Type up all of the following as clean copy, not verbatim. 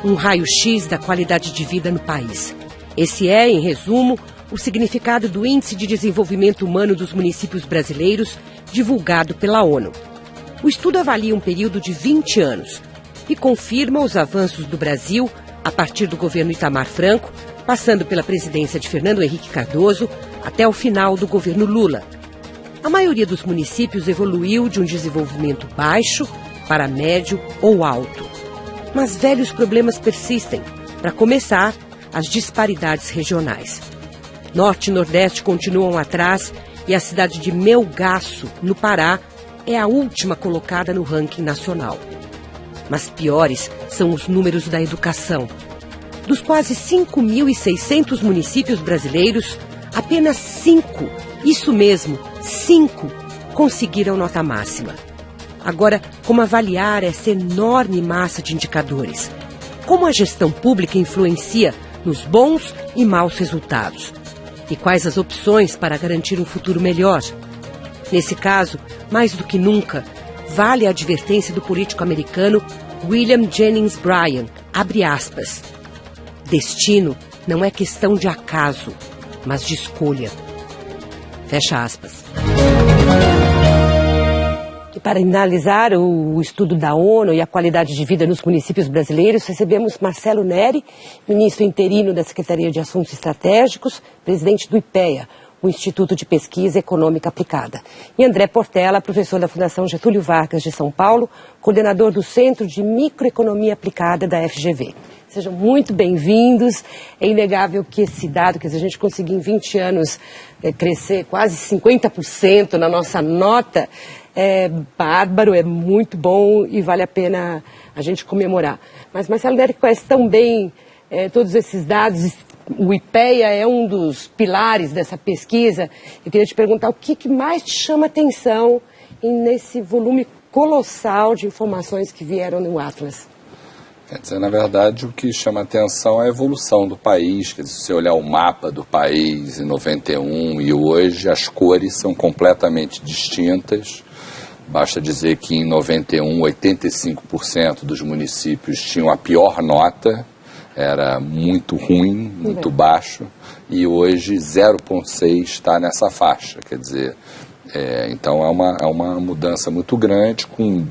um raio-x da qualidade de vida no país. Esse é, em resumo, o significado do Índice de Desenvolvimento Humano dos Municípios Brasileiros, divulgado pela ONU. O estudo avalia um período de 20 anos e confirma os avanços do Brasil a partir do governo Itamar Franco, passando pela presidência de Fernando Henrique Cardoso até o final do governo Lula. A maioria dos municípios evoluiu de um desenvolvimento baixo para médio ou alto. Mas velhos problemas persistem. Para começar, as disparidades regionais. Norte e Nordeste continuam atrás e a cidade de Melgaço, no Pará, é a última colocada no ranking nacional. Mas piores são os números da educação. Dos quase 5.600 municípios brasileiros, apenas 5, isso mesmo, 5, conseguiram nota máxima. Agora, como avaliar essa enorme massa de indicadores? Como a gestão pública influencia nos bons e maus resultados? E quais as opções para garantir um futuro melhor? Nesse caso, mais do que nunca, vale a advertência do político americano William Jennings Bryan, abre aspas, destino não é questão de acaso, mas de escolha. Fecha aspas. E para analisar o estudo da ONU e a qualidade de vida nos municípios brasileiros, recebemos Marcelo Neri, ministro interino da Secretaria de Assuntos Estratégicos, presidente do IPEA, o Instituto de Pesquisa Econômica Aplicada. E André Portela, professor da Fundação Getúlio Vargas de São Paulo, coordenador do Centro de Microeconomia Aplicada da FGV. Sejam muito bem-vindos. É inegável que esse dado, que a gente conseguiu em 20 anos crescer quase 50% na nossa nota, é bárbaro, é muito bom e vale a pena a gente comemorar. Mas Marcelo Neri conhece tão bem todos esses dados. O IPEA é um dos pilares dessa pesquisa. Eu queria te perguntar o que mais te chama atenção nesse volume colossal de informações que vieram no Atlas. Quer dizer, na verdade, o que chama atenção é a evolução do país. Quer dizer, se você olhar o mapa do país em 91 e hoje, as cores são completamente distintas. Basta dizer que em 91, 85% dos municípios tinham a pior nota, era muito ruim, muito baixo, e hoje 0,6 está nessa faixa. Quer dizer, então é uma mudança muito grande, com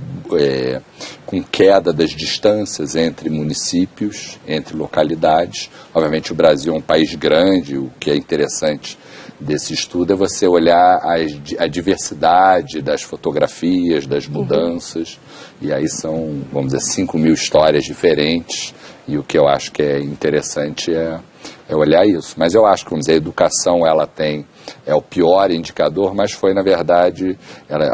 queda das distâncias entre municípios, entre localidades. Obviamente o Brasil é um país grande, o que é interessante desse estudo é você olhar a diversidade das fotografias, das mudanças, e aí são, vamos dizer, 5.000 histórias diferentes, e o que eu acho que é interessante é olhar isso. Mas eu acho que, vamos dizer, a educação é o pior indicador, mas foi, na verdade, ela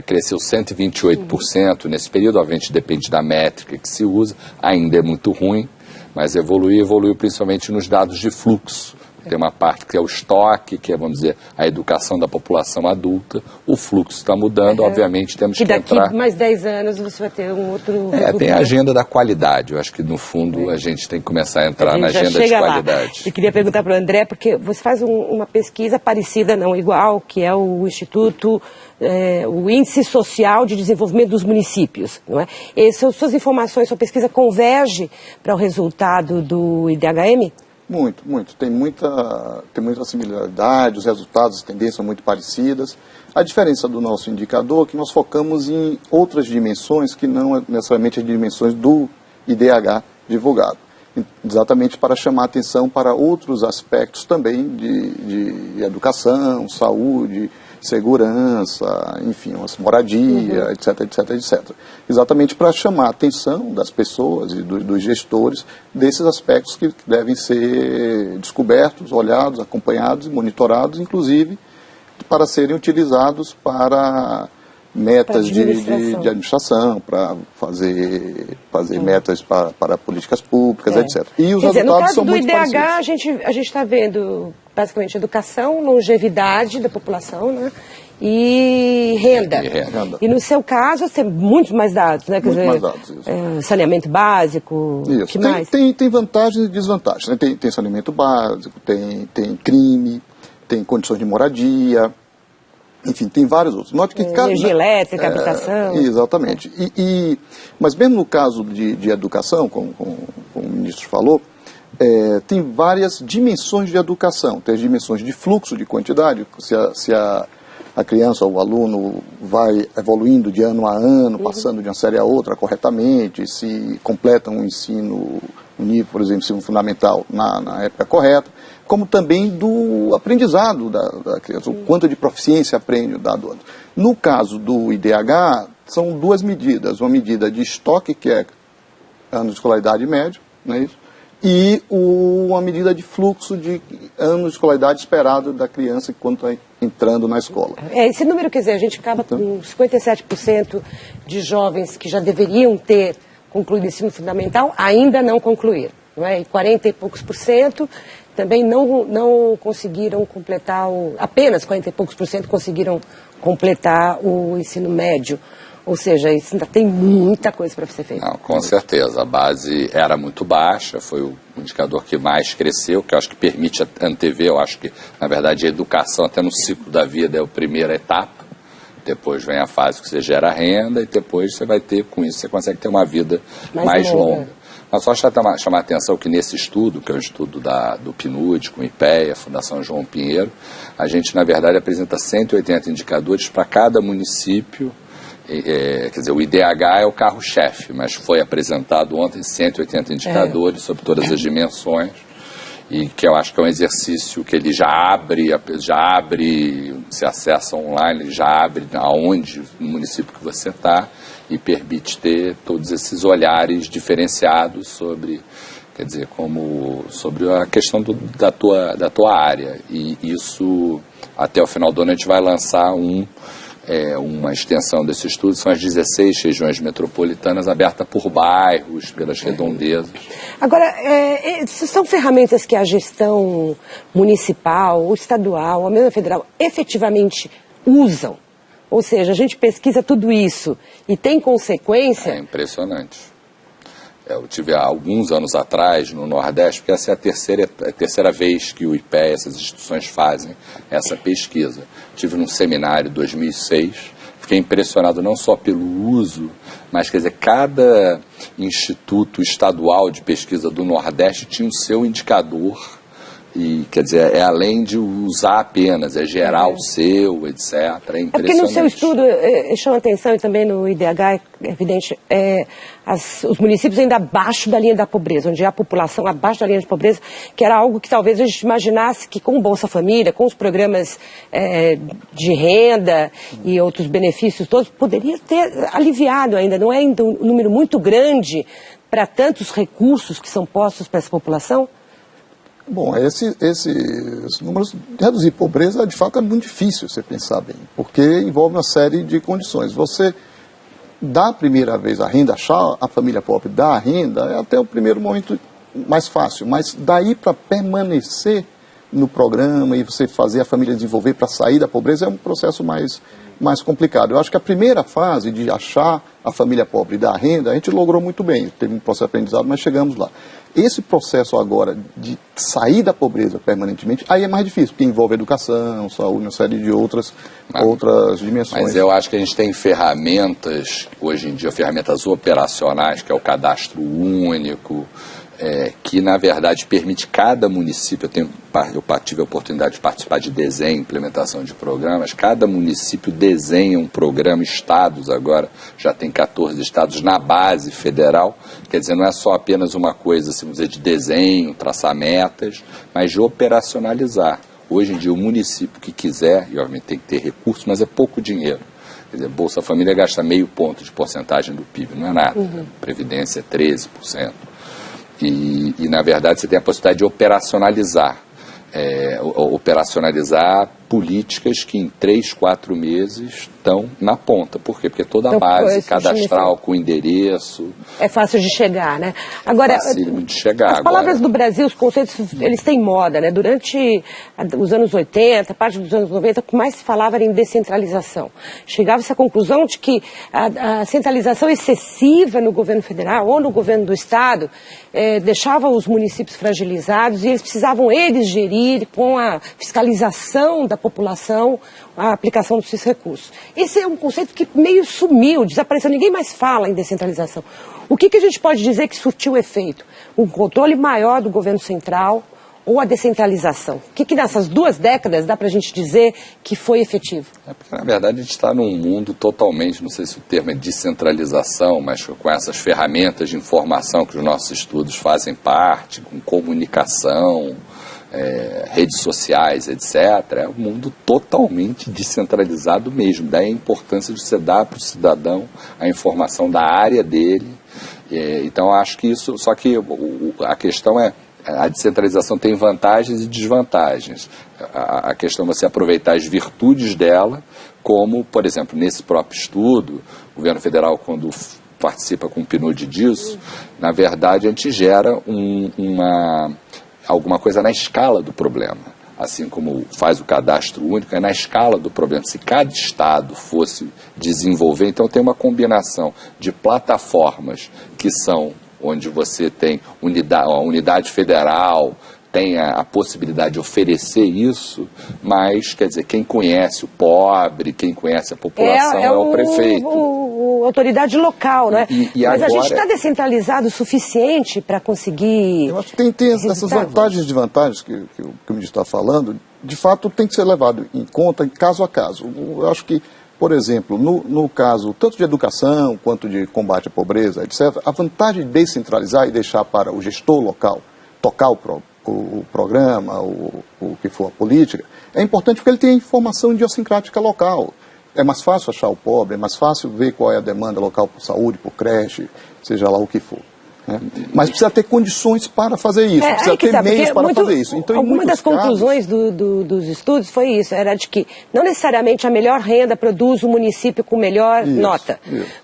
cresceu 128% nesse período. Obviamente depende da métrica que se usa, ainda é muito ruim, mas evoluiu principalmente nos dados de fluxo. Tem uma parte que é o estoque, que é, vamos dizer, a educação da população adulta. O fluxo está mudando, obviamente temos que entrar... E daqui mais 10 anos você vai ter um outro resultado. Tem a agenda da qualidade. Eu acho que, no fundo, a gente tem que começar a entrar na agenda de qualidade. Eu queria perguntar para o André, porque você faz uma pesquisa parecida, não igual, que é o Instituto... o Índice Social de Desenvolvimento dos Municípios, não é? Suas informações, sua pesquisa converge para o resultado do IDHM? Muito. Tem muita similaridade, os resultados, as tendências são muito parecidas. A diferença do nosso indicador é que nós focamos em outras dimensões que não necessariamente as dimensões do IDH divulgado. Exatamente para chamar atenção para outros aspectos também de educação, saúde, segurança, enfim, moradia, etc. Exatamente para chamar a atenção das pessoas e dos gestores desses aspectos que devem ser descobertos, olhados, acompanhados e monitorados, inclusive para serem utilizados para metas de administração, para fazer metas para políticas públicas, etc. E os resultados são muito parecidos. No caso do IDH, a gente está vendo basicamente educação, longevidade da população, né? E renda. E no seu caso, você tem muitos mais dados, né? Quer dizer, mais dados, isso. Saneamento básico, o que mais? Tem vantagens e desvantagens, né? Tem saneamento básico, tem crime, tem condições de moradia, enfim, tem vários outros. Note que energia elétrica, habitação. Exatamente. Mas mesmo no caso de educação, como ministro falou, tem várias dimensões de educação. Tem as dimensões de fluxo, de quantidade, se a criança ou o aluno vai evoluindo de ano a ano, passando de uma série a outra corretamente, se completa um ensino, um nível, por exemplo, ensino fundamental na época correta, como também do aprendizado da criança, o quanto de proficiência aprende o dado ano. No caso do IDH, são duas medidas, uma medida de estoque, que é ano de escolaridade médio, não é isso? E uma medida de fluxo de anos de escolaridade esperado da criança quando está entrando na escola. Esse número, quer dizer, a gente acaba com 57% de jovens que já deveriam ter concluído o ensino fundamental, ainda não concluíram, não é? E 40 e poucos por cento também não conseguiram completar, apenas 40 e poucos por cento conseguiram completar o ensino médio. Ou seja, isso ainda tem muita coisa para ser feita. Não, com certeza. A base era muito baixa, foi o indicador que mais cresceu, que eu acho que permite antever. Eu acho que, na verdade, a educação, até no ciclo da vida, é a primeira etapa. Depois vem a fase que você gera renda e depois você vai ter, com isso, você consegue ter uma vida mais longa. Mas só chamar a atenção que nesse estudo, que é o estudo do PNUD, com o IPEA, Fundação João Pinheiro, a gente, na verdade, apresenta 180 indicadores para cada município. Quer dizer, o IDH é o carro-chefe, mas foi apresentado ontem 180 indicadores sobre todas as dimensões, e que eu acho que é um exercício que ele já abre, se acessa online, ele já abre aonde, no município que você está, e permite ter todos esses olhares diferenciados sobre, quer dizer, sobre a questão da tua área. E isso, até o final do ano, a gente vai lançar uma extensão desse estudo, são as 16 regiões metropolitanas abertas por bairros, pelas redondezas. Agora, são ferramentas que a gestão municipal, ou estadual, ou mesmo federal, efetivamente usam? Ou seja, a gente pesquisa tudo isso e tem consequência? É impressionante. Eu tive há alguns anos atrás no Nordeste, porque essa é a terceira vez que o IPEA, essas instituições fazem essa pesquisa. Tive num seminário em 2006, fiquei impressionado não só pelo uso, mas, quer dizer, cada instituto estadual de pesquisa do Nordeste tinha o seu indicador. E, quer dizer, é além de usar apenas, é gerar o seu, etc. É impressionante. É porque no seu estudo chama atenção, e também no IDH, é evidente, os municípios ainda abaixo da linha da pobreza, onde há a população abaixo da linha de pobreza, que era algo que talvez a gente imaginasse que com o Bolsa Família, com os programas de renda e outros benefícios todos, poderia ter aliviado ainda. Não é ainda um número muito grande para tantos recursos que são postos para essa população? Bom, esses números, reduzir pobreza, de fato, é muito difícil você pensar bem, porque envolve uma série de condições. Você dá a primeira vez a renda, achar a família pobre dá a renda, é até o primeiro momento mais fácil, mas daí para permanecer no programa e você fazer a família desenvolver para sair da pobreza é um processo mais complicado. Eu acho que a primeira fase de achar a família pobre e dar a renda, a gente logrou muito bem, teve um processo de aprendizado, mas chegamos lá. Esse processo agora de sair da pobreza permanentemente, aí é mais difícil, porque envolve educação, saúde, uma série de outras dimensões. Mas eu acho que a gente tem ferramentas, hoje em dia, ferramentas operacionais, que é o cadastro único, que na verdade permite cada município, eu tive a oportunidade de participar de desenho, implementação de programas, cada município desenha um programa, estados agora, já tem 14 estados na base federal, quer dizer, não é só apenas uma coisa, assim, de desenho, traçar metas, mas de operacionalizar. Hoje em dia o município que quiser, e obviamente tem que ter recursos, mas é pouco dinheiro. Quer dizer, Bolsa Família gasta meio ponto de porcentagem do PIB, não é nada. Previdência é 13%. E, na verdade, você tem a possibilidade de operacionalizar políticas que em 3, 4 meses estão na ponta. Por quê? Porque toda a base cadastral com endereço... É fácil de chegar, né? Agora, fácil de chegar. As palavras do Brasil, os conceitos, eles têm moda, né? Durante os anos 80, parte dos anos 90, o que mais se falava era em descentralização. Chegava-se à conclusão de que a centralização excessiva no governo federal ou no governo do estado deixava os municípios fragilizados e eles precisavam gerir com a fiscalização da população a aplicação desses recursos. Esse é um conceito que meio sumiu, desapareceu, ninguém mais fala em descentralização. O que a gente pode dizer que surtiu efeito? Um controle maior do governo central ou a descentralização? O que nessas 2 décadas dá para a gente dizer que foi efetivo? Porque, na verdade, a gente está num mundo totalmente, não sei se o termo é descentralização, mas com essas ferramentas de informação que os nossos estudos fazem parte, com comunicação, redes sociais, etc. É um mundo totalmente descentralizado mesmo. Daí a importância de você dar para o cidadão a informação da área dele. Então, acho que isso... Só que a questão é... A descentralização tem vantagens e desvantagens. A questão é você aproveitar as virtudes dela, como, por exemplo, nesse próprio estudo, o governo federal, quando participa com o PNUD disso, na verdade, a gente gera alguma coisa na escala do problema. Assim como faz o cadastro único, é na escala do problema. Se cada estado fosse desenvolver, então tem uma combinação de plataformas que são onde você tem a unidade federal, tem a possibilidade de oferecer isso, mas, quer dizer, quem conhece o pobre, quem conhece a população é o prefeito. A autoridade local, né? Mas agora... a gente está descentralizado o suficiente para conseguir... Eu acho que tem essas vantagens e desvantagens que o ministro está falando, de fato tem que ser levado em conta caso a caso. Eu acho que, por exemplo, no caso tanto de educação quanto de combate à pobreza, etc., a vantagem de descentralizar e deixar para o gestor local tocar o programa, o que for a política, é importante porque ele tem a informação idiosincrática local. É mais fácil achar o pobre, é mais fácil ver qual é a demanda local por saúde, por creche, seja lá o que for. Né? Mas precisa ter condições para fazer isso, precisa ter meios para fazer isso. Então, alguma das conclusões dos estudos foi isso, era de que não necessariamente a melhor renda produz o município com melhor nota.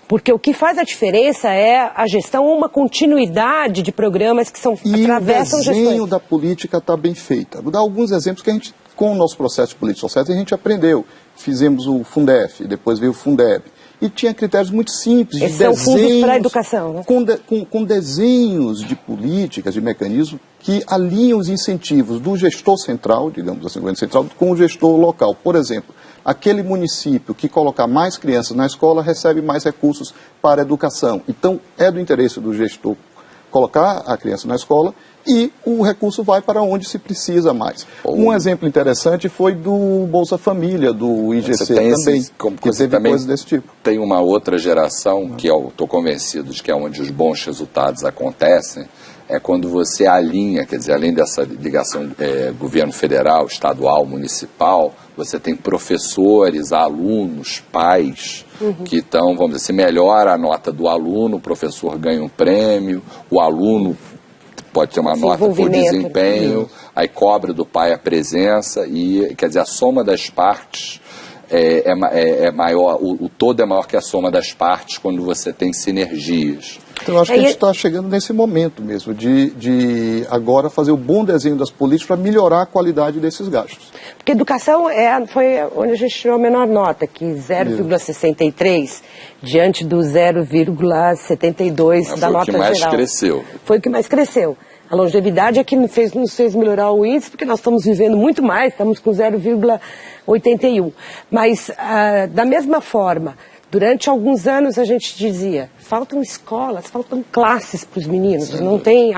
Porque o que faz a diferença é a gestão, uma continuidade de programas que atravessam gestões. E o desenho da política está bem feita. Vou dar alguns exemplos que a gente, com o nosso processo de política social, a gente aprendeu. Fizemos o Fundef, depois veio o Fundeb. E tinha critérios muito simples, de desenhos, são fundos para a educação, né? Com desenhos de políticas, de mecanismos que alinham os incentivos do gestor central, digamos assim, o governo central, com o gestor local. Por exemplo, aquele município que colocar mais crianças na escola recebe mais recursos para a educação. Então, é do interesse do gestor colocar a criança na escola e o recurso vai para onde se precisa mais. Um exemplo interessante foi do Bolsa Família, do IGC também, que teve coisas desse tipo. Tem uma outra geração que eu estou convencido de que é onde os bons resultados acontecem, é quando você alinha, quer dizer, além dessa ligação governo federal, estadual, municipal, você tem professores, alunos, pais, que estão, vamos dizer, se melhora a nota do aluno, o professor ganha um prêmio, o aluno pode ter uma nota por desempenho, aí cobra do pai a presença, e quer dizer, a soma das partes é maior, o todo é maior que a soma das partes quando você tem sinergias. Então, eu acho que a gente está chegando nesse momento mesmo, de agora fazer o bom desenho das políticas para melhorar a qualidade desses gastos. Porque educação foi onde a gente tirou a menor nota, que 0,63 diante do 0,72 da nota geral. Foi o que mais cresceu. Foi o que mais cresceu. A longevidade é que nos fez melhorar o índice, porque nós estamos vivendo muito mais, estamos com 0,81. Mas, da mesma forma, durante alguns anos a gente dizia, faltam escolas, faltam classes para os meninos, há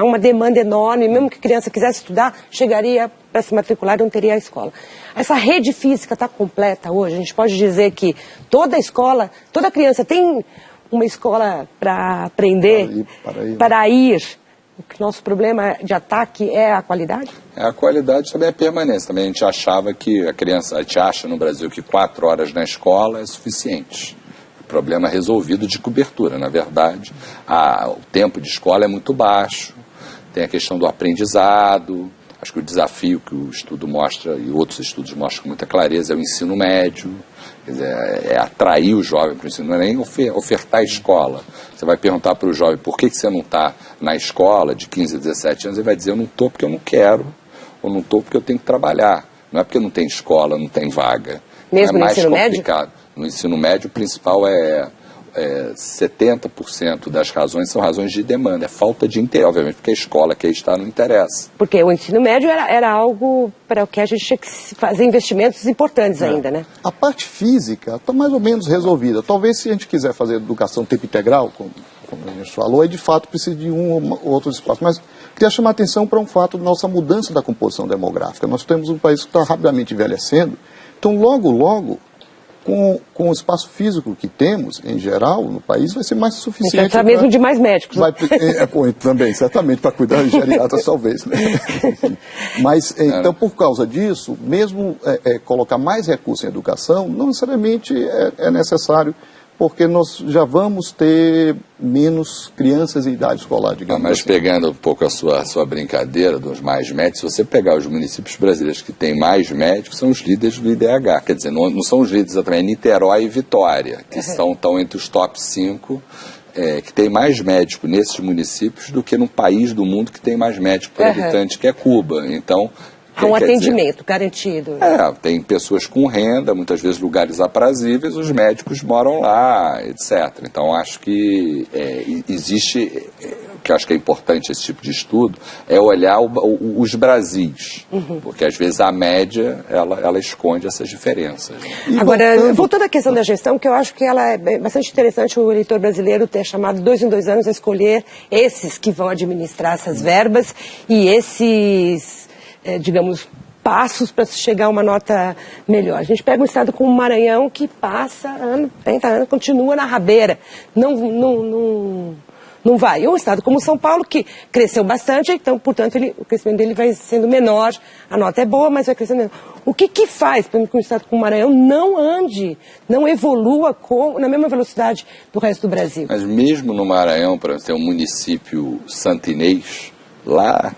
uma demanda enorme, mesmo que a criança quisesse estudar, chegaria para se matricular e não teria a escola. Essa rede física está completa hoje, a gente pode dizer que toda escola, toda criança tem uma escola para aprender, para ir. O nosso problema de ataque é a qualidade? A qualidade também é a permanência. Também a gente achava que a gente acha no Brasil que 4 horas na escola é suficiente. Problema resolvido de cobertura, na verdade. O tempo de escola é muito baixo, tem a questão do aprendizado. Acho que o desafio que o estudo mostra, e outros estudos mostram com muita clareza, é o ensino médio. Quer dizer, é atrair o jovem para o ensino, não é nem ofertar a escola. Você vai perguntar para o jovem por que você não está na escola de 15 a 17 anos, ele vai dizer, eu não estou porque eu não quero, ou não estou porque eu tenho que trabalhar. Não é porque não tem escola, não tem vaga. Mesmo no ensino médio? No ensino médio, o principal é 70% das razões são razões de demanda, é falta de interesse, obviamente, porque a escola que aí está não interessa. Porque o ensino médio era algo para o que a gente tinha que fazer investimentos importantes ainda, né? A parte física está mais ou menos resolvida. Talvez se a gente quiser fazer educação tempo integral, como a gente falou, aí de fato precisa de um ou outro espaço. Mas queria chamar a atenção para um fato da nossa mudança da composição demográfica. Nós temos um país que está rapidamente envelhecendo, então logo, com o espaço físico que temos, em geral, no país, vai ser mais suficiente. Vai precisar mesmo de mais médicos. Também, certamente, para cuidar de geriatras, talvez. Né? Mas, então, por causa disso, mesmo colocar mais recursos em educação, não necessariamente é necessário, porque nós já vamos ter menos crianças em idade escolar, digamos mas assim. Pegando um pouco a sua brincadeira dos mais médicos, se você pegar os municípios brasileiros que têm mais médicos, são os líderes do IDH. Quer dizer, não são os líderes exatamente, é Niterói e Vitória, que estão entre os top 5, que tem mais médicos nesses municípios do que num país do mundo que tem mais médicos por habitante, que é Cuba. Então, há um atendimento garantido. Tem pessoas com renda, muitas vezes lugares aprazíveis, os médicos moram lá, etc. Então, acho que existe, o que eu acho que é importante esse tipo de estudo, é olhar os Brasis, porque às vezes a média, ela esconde essas diferenças. Né? Agora, voltando à questão da gestão, que eu acho que ela é bastante interessante o eleitor brasileiro ter chamado 2 em 2 anos a escolher esses que vão administrar essas verbas e esses... digamos, passos para chegar a uma nota melhor. A gente pega um estado como o Maranhão, que passa ano, 30 anos, continua na rabeira. Não vai. E um estado como São Paulo, que cresceu bastante, então, portanto, o crescimento dele vai sendo menor. A nota é boa, mas vai crescendo menor. O que faz para que um estado como o Maranhão não ande, não evolua na mesma velocidade do resto do Brasil? Mas mesmo no Maranhão, para ter um município santinês, lá...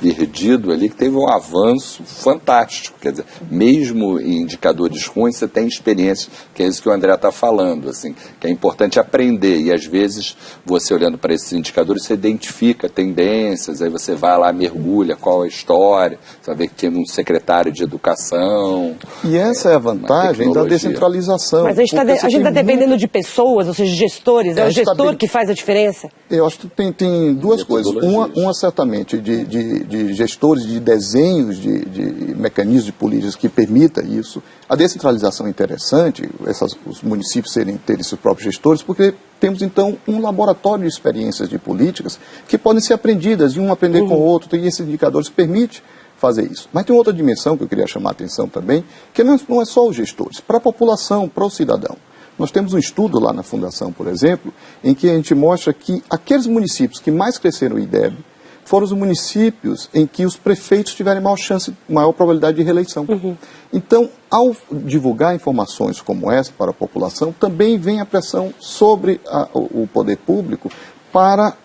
perdido ali, que teve um avanço fantástico, quer dizer, mesmo em indicadores ruins, você tem experiência, que é isso que o André está falando, assim, que é importante aprender, e às vezes, você olhando para esses indicadores, você identifica tendências, aí você vai lá, mergulha, qual é a história, você vai ver que tinha um secretário de educação. E essa é a vantagem da descentralização. Mas a gente está dependendo de pessoas, ou seja, de gestores, é o gestor que faz a diferença? Eu acho que tem duas coisas, uma certamente de gestores, de desenhos, de mecanismos de políticas que permita isso. A descentralização é interessante, os municípios terem seus próprios gestores, porque temos então um laboratório de experiências de políticas que podem ser aprendidas, e um aprender com o outro, e esses indicadores permitem fazer isso. Mas tem outra dimensão que eu queria chamar a atenção também, que não é só os gestores, para a população, para o cidadão. Nós temos um estudo lá na Fundação, por exemplo, em que a gente mostra que aqueles municípios que mais cresceram o IDEB foram os municípios em que os prefeitos tiverem maior probabilidade de reeleição. Então, ao divulgar informações como essa para a população, também vem a pressão sobre o poder público para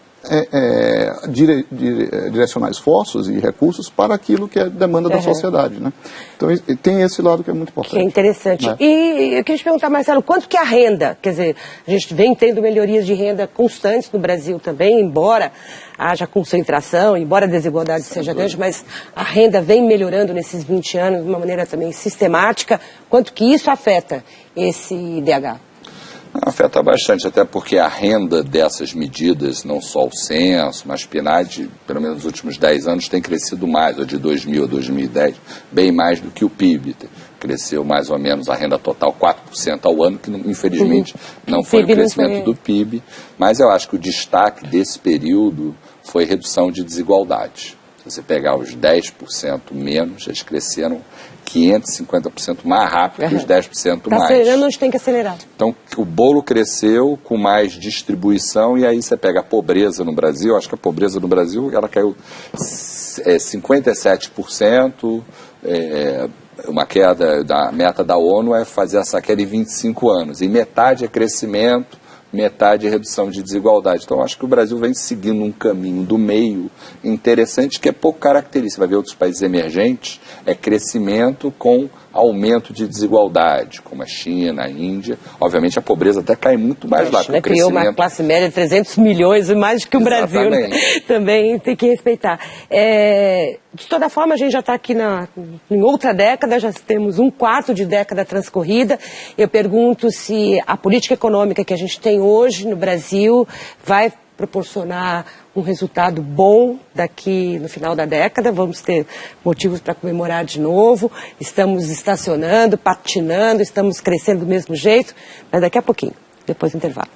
direcionar esforços e recursos para aquilo que é demanda da sociedade, né? Então tem esse lado que é muito importante. Que é interessante. Né? E eu queria te perguntar, Marcelo, quanto que a renda, quer dizer, a gente vem tendo melhorias de renda constantes no Brasil também, embora haja concentração, embora a desigualdade seja grande, mas a renda vem melhorando nesses 20 anos de uma maneira também sistemática. Quanto que isso afeta esse IDH? Afeta bastante, até porque a renda dessas medidas, não só o censo, mas o PNAD, pelo menos nos últimos 10 anos, tem crescido mais, ou de 2000 a 2010, bem mais do que o PIB. Cresceu mais ou menos a renda total 4% ao ano, que infelizmente não foi o crescimento do PIB, mas eu acho que o destaque desse período foi redução de desigualdade. Se você pegar os 10% menos, eles cresceram 550% mais rápido que os 10% mais. Está acelerando onde tem que acelerar. Então, o bolo cresceu com mais distribuição, e aí você pega a pobreza no Brasil, acho que a pobreza no Brasil ela caiu 57%, uma queda da meta da ONU é fazer essa queda em 25 anos, e metade é crescimento, metade é redução de desigualdade. Então, acho que o Brasil vem seguindo um caminho do meio interessante, que é pouco característico. Você vai ver outros países emergentes, é crescimento com aumento de desigualdade, como a China, a Índia. Obviamente a pobreza até cai muito mais lá. China criou uma classe média de 300 milhões e mais do que o Brasil, né? Também tem que respeitar. De toda forma, a gente já está aqui em outra década, já temos um quarto de década transcorrida. Eu pergunto se a política econômica que a gente tem hoje no Brasil vai proporcionar um resultado bom daqui no final da década. Vamos ter motivos para comemorar de novo. Estamos estacionando, patinando, estamos crescendo do mesmo jeito, mas daqui a pouquinho, depois do intervalo.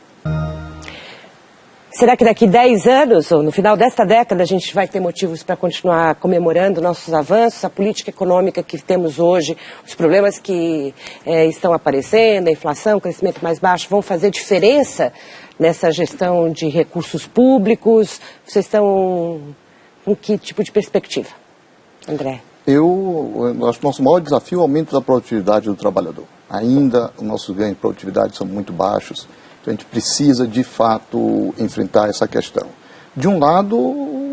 Será que daqui 10 anos, ou no final desta década, a gente vai ter motivos para continuar comemorando nossos avanços, a política econômica que temos hoje, os problemas que estão aparecendo, a inflação, o crescimento mais baixo, vão fazer diferença nessa gestão de recursos públicos? Vocês estão com que tipo de perspectiva, André? Eu acho que o nosso maior desafio é o aumento da produtividade do trabalhador. Ainda os nossos ganhos de produtividade são muito baixos. A gente precisa, de fato, enfrentar essa questão. De um lado,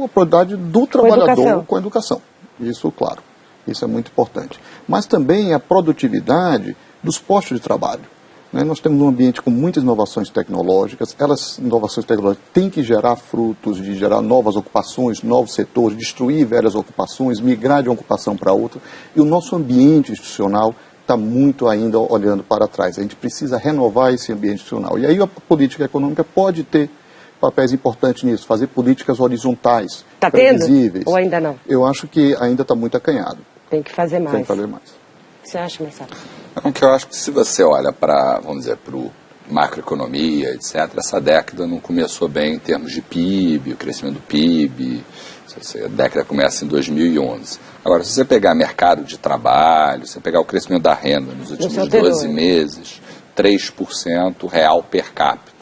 a produtividade do trabalhador com a educação. Isso, claro, isso é muito importante. Mas também a produtividade dos postos de trabalho. Nós temos um ambiente com muitas inovações tecnológicas. Inovações tecnológicas têm que gerar frutos, de gerar novas ocupações, novos setores, destruir velhas ocupações, migrar de uma ocupação para outra. E o nosso ambiente institucional está muito ainda olhando para trás. A gente precisa renovar esse ambiente institucional. E aí a política econômica pode ter papéis importantes nisso, fazer políticas horizontais, previsíveis. Ou ainda não? Eu acho que ainda está muito acanhado. Tem que fazer mais. Tem que fazer mais. O que você acha, Marcelo? Porque eu acho que se você olha para, vamos dizer, para o macroeconomia, etc., essa década não começou bem em termos de PIB, o crescimento do PIB. A década começa em 2011. Agora, se você pegar mercado de trabalho, se você pegar o crescimento da renda nos últimos 12 meses, 3% real per capita.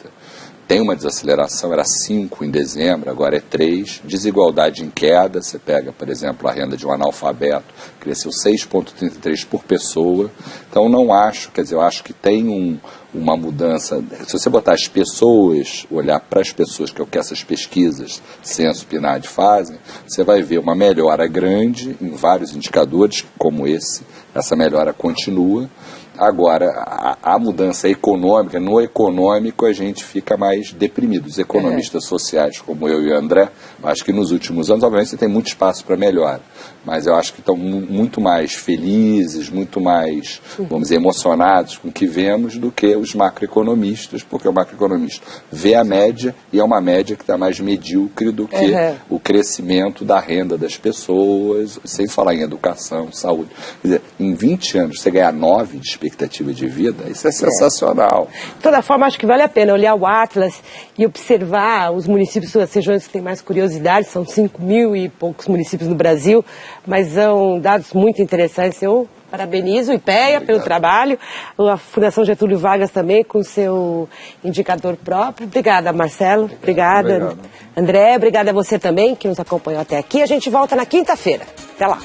Tem uma desaceleração, era 5 em dezembro, agora é 3. Desigualdade em queda, você pega, por exemplo, a renda de um analfabeto, cresceu 6,33 por pessoa. Então, não acho, quer dizer, eu acho que tem uma mudança. Se você botar as pessoas, olhar para as pessoas, que é o que essas pesquisas, Censo, PNAD fazem, você vai ver uma melhora grande em vários indicadores, como esse. Essa melhora continua. Agora, a mudança econômica, no econômico a gente fica mais deprimido. Os economistas sociais, como eu e o André, acho que nos últimos anos, obviamente, você tem muito espaço para melhora. Mas eu acho que estão muito mais felizes, muito mais, vamos dizer, emocionados com o que vemos do que os macroeconomistas, porque o macroeconomista vê a média e é uma média que está mais medíocre do que o crescimento da renda das pessoas, sem falar em educação, saúde. Quer dizer, em 20 anos você ganhar 9 de expectativa de vida, isso é sensacional. De toda forma, acho que vale a pena olhar o Atlas e observar os municípios, as regiões que têm mais curiosidade, são 5.000 e poucos municípios no Brasil, mas são dados muito interessantes. Eu parabenizo o IPEA pelo trabalho, a Fundação Getúlio Vargas também com seu indicador próprio. Obrigada, Marcelo. Obrigada, André. Obrigada a você também que nos acompanhou até aqui. A gente volta na quinta-feira. Até lá.